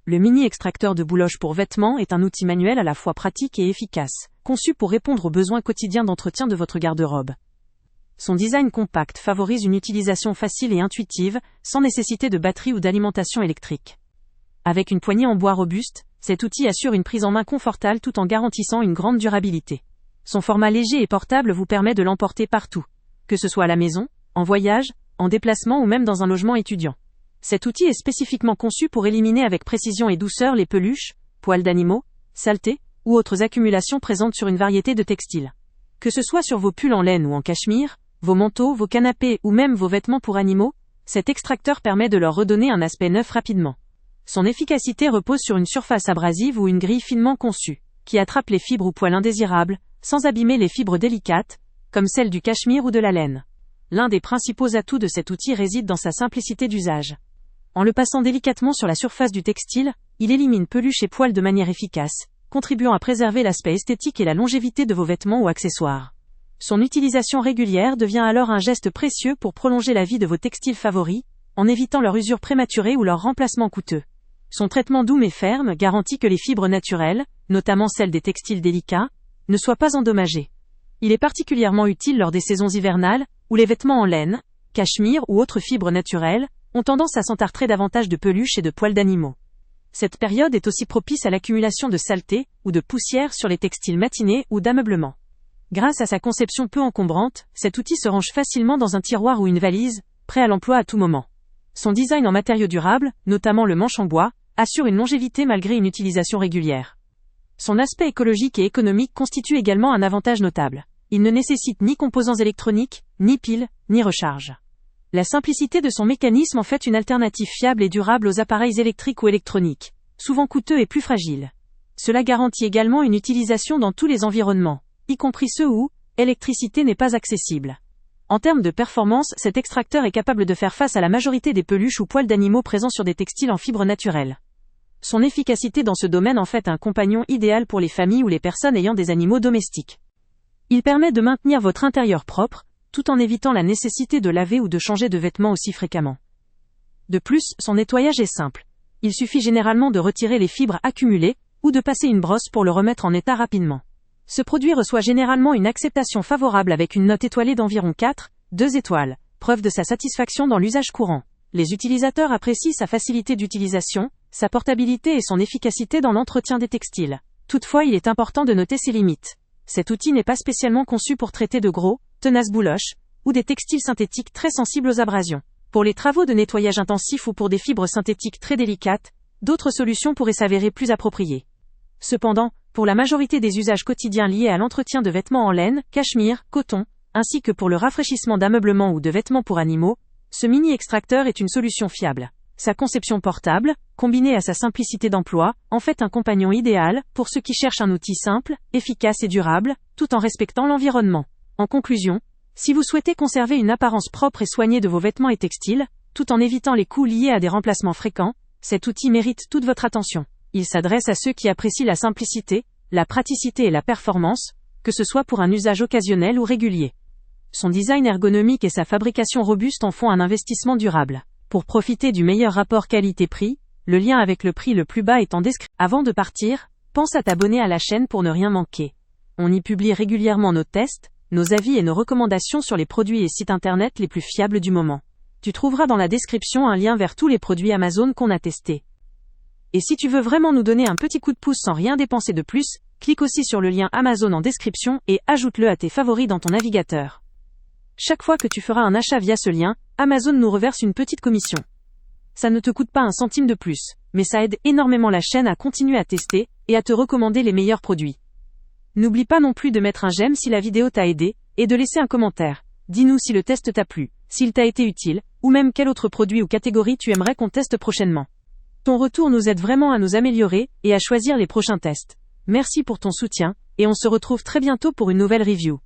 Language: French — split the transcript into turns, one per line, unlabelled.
Le mini-extracteur de bouloche pour vêtements est un outil manuel à la fois pratique et efficace, conçu pour répondre aux besoins quotidiens d'entretien de votre garde-robe. Son design compact favorise une utilisation facile et intuitive, sans nécessité de batterie ou d'alimentation électrique. Avec une poignée en bois robuste, cet outil assure une prise en main confortable tout en garantissant une grande durabilité. Son format léger et portable vous permet de l'emporter partout, que ce soit à la maison, en voyage, en déplacement ou même dans un logement étudiant. Cet outil est spécifiquement conçu pour éliminer avec précision et douceur les peluches, poils d'animaux, saletés ou autres accumulations présentes sur une variété de textiles. Que ce soit sur vos pulls en laine ou en cachemire, vos manteaux, vos canapés ou même vos vêtements pour animaux, cet extracteur permet de leur redonner un aspect neuf rapidement. Son efficacité repose sur une surface abrasive ou une grille finement conçue, qui attrape les fibres ou poils indésirables, sans abîmer les fibres délicates, comme celles du cachemire ou de la laine. L'un des principaux atouts de cet outil réside dans sa simplicité d'usage. En le passant délicatement sur la surface du textile, il élimine peluches et poils de manière efficace, contribuant à préserver l'aspect esthétique et la longévité de vos vêtements ou accessoires. Son utilisation régulière devient alors un geste précieux pour prolonger la vie de vos textiles favoris, en évitant leur usure prématurée ou leur remplacement coûteux. Son traitement doux mais ferme garantit que les fibres naturelles, notamment celles des textiles délicats, ne soient pas endommagées. Il est particulièrement utile lors des saisons hivernales, où les vêtements en laine, cachemire ou autres fibres naturelles ont tendance à s'entartrer davantage de peluches et de poils d'animaux. Cette période est aussi propice à l'accumulation de saleté ou de poussière sur les textiles matinés ou d'ameublement. Grâce à sa conception peu encombrante, cet outil se range facilement dans un tiroir ou une valise, prêt à l'emploi à tout moment. Son design en matériaux durables, notamment le manche en bois, assure une longévité malgré une utilisation régulière. Son aspect écologique et économique constitue également un avantage notable. Il ne nécessite ni composants électroniques, ni piles, ni recharge. La simplicité de son mécanisme en fait une alternative fiable et durable aux appareils électriques ou électroniques, souvent coûteux et plus fragiles. Cela garantit également une utilisation dans tous les environnements, y compris ceux où l'électricité n'est pas accessible. En termes de performance, cet extracteur est capable de faire face à la majorité des peluches ou poils d'animaux présents sur des textiles en fibres naturelles. Son efficacité dans ce domaine en fait un compagnon idéal pour les familles ou les personnes ayant des animaux domestiques. Il permet de maintenir votre intérieur propre, tout en évitant la nécessité de laver ou de changer de vêtements aussi fréquemment. De plus, son nettoyage est simple. Il suffit généralement de retirer les fibres accumulées, ou de passer une brosse pour le remettre en état rapidement. Ce produit reçoit généralement une acceptation favorable avec une note étoilée d'environ 4,2 étoiles, preuve de sa satisfaction dans l'usage courant. Les utilisateurs apprécient sa facilité d'utilisation, sa portabilité et son efficacité dans l'entretien des textiles. Toutefois, il est important de noter ses limites. Cet outil n'est pas spécialement conçu pour traiter de gros, tenaces bouloches, ou des textiles synthétiques très sensibles aux abrasions. Pour les travaux de nettoyage intensif ou pour des fibres synthétiques très délicates, d'autres solutions pourraient s'avérer plus appropriées. Cependant, pour la majorité des usages quotidiens liés à l'entretien de vêtements en laine, cachemire, coton, ainsi que pour le rafraîchissement d'ameublement ou de vêtements pour animaux, ce mini-extracteur est une solution fiable. Sa conception portable, combinée à sa simplicité d'emploi, en fait un compagnon idéal pour ceux qui cherchent un outil simple, efficace et durable, tout en respectant l'environnement. En conclusion, si vous souhaitez conserver une apparence propre et soignée de vos vêtements et textiles, tout en évitant les coûts liés à des remplacements fréquents, cet outil mérite toute votre attention. Il s'adresse à ceux qui apprécient la simplicité, la praticité et la performance, que ce soit pour un usage occasionnel ou régulier. Son design ergonomique et sa fabrication robuste en font un investissement durable. Pour profiter du meilleur rapport qualité-prix, le lien avec le prix le plus bas est en description. Avant de partir, pense à t'abonner à la chaîne pour ne rien manquer. On y publie régulièrement nos tests, nos avis et nos recommandations sur les produits et sites internet les plus fiables du moment. Tu trouveras dans la description un lien vers tous les produits Amazon qu'on a testés. Et si tu veux vraiment nous donner un petit coup de pouce sans rien dépenser de plus, clique aussi sur le lien Amazon en description et ajoute-le à tes favoris dans ton navigateur. Chaque fois que tu feras un achat via ce lien, Amazon nous reverse une petite commission. Ça ne te coûte pas un centime de plus, mais ça aide énormément la chaîne à continuer à tester et à te recommander les meilleurs produits. N'oublie pas non plus de mettre un j'aime si la vidéo t'a aidé, et de laisser un commentaire. Dis-nous si le test t'a plu, s'il t'a été utile, ou même quel autre produit ou catégorie tu aimerais qu'on teste prochainement. Ton retour nous aide vraiment à nous améliorer et à choisir les prochains tests. Merci pour ton soutien, et on se retrouve très bientôt pour une nouvelle review.